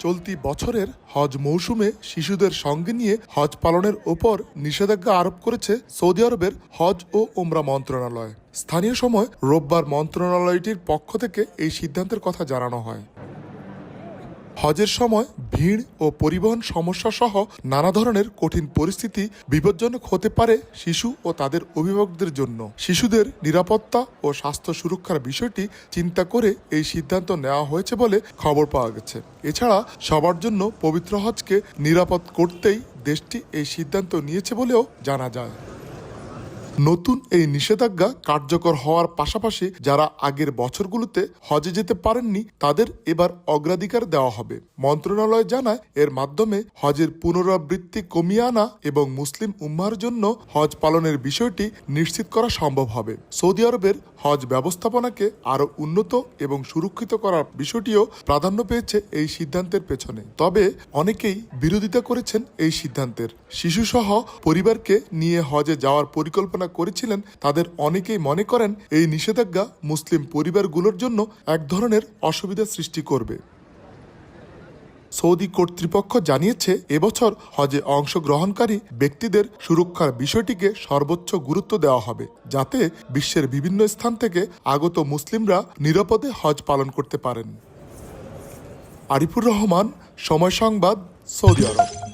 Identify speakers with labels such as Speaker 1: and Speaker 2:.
Speaker 1: চলতি বছরের হজ মৌসুমে শিশুদের সঙ্গে নিয়ে হজ পালনের ওপর নিষেধাজ্ঞা আরোপ করেছে সৌদি আরবের হজ ও ওমরা মন্ত্রণালয়। স্থানীয় সময় রোববার মন্ত্রণালয়টির পক্ষ থেকে এই সিদ্ধান্তের কথা জানানো হয়। হজের সময় ভিড় ও পরিবহন সমস্যা সহ নানা ধরনের কঠিন পরিস্থিতি বিপজ্জনক হতে পারে শিশু ও তাদের অভিভাবকদের জন্য। শিশুদের নিরাপত্তা ও স্বাস্থ্য সুরক্ষার বিষয়টি চিন্তা করে এই সিদ্ধান্ত নেওয়া হয়েছে বলে খবর পাওয়া গেছে। এছাড়া সবার জন্য পবিত্র হজকে নিরাপদ করতেই দেশটি এই সিদ্ধান্ত নিয়েছে বলেও জানা যায়। নতুন এই নিষেধাজ্ঞা কার্যকর হওয়ার পাশাপাশি যারা আগের বছরগুলোতে হজে যেতে পারেননি তাদের এবার অগ্রাধিকার দেওয়া হবে। মন্ত্রণালয় জানায় এর মাধ্যমে হজের পুনরাবৃত্তি কমিয়ে আনা এবং মুসলিম উম্মাহর জন্য হজ পালনের বিষয়টি নিশ্চিত করা সম্ভব হবে। সৌদি আরবের হজ ব্যবস্থাপনাকে আরও উন্নত এবং সুরক্ষিত করার বিষয়টিও প্রাধান্য পেয়েছে এই সিদ্ধান্তের পেছনে। তবে অনেকেই বিরোধিতা করেছেন এই সিদ্ধান্তের। শিশুসহ পরিবারকে নিয়ে হজে যাওয়ার পরিকল্পনা করেছিলেন তাদের অনেকেই মনে করেন এই নিষেধাজ্ঞা মুসলিম পরিবারগুলোর জন্য এক ধরনের অসুবিধা সৃষ্টি করবে। সৌদি কর্তৃপক্ষ জানিয়েছে এবছর হজে অংশগ্রহণকারী ব্যক্তিদের সুরক্ষার বিষয়টিকে সর্বোচ্চ গুরুত্ব দেওয়া হবে, যাতে বিশ্বের বিভিন্ন স্থান থেকে আগত মুসলিমরা নিরাপদে হজ পালন করতে পারেন। আরিফুর রহমান, সময় সংবাদ, সৌদি আরব।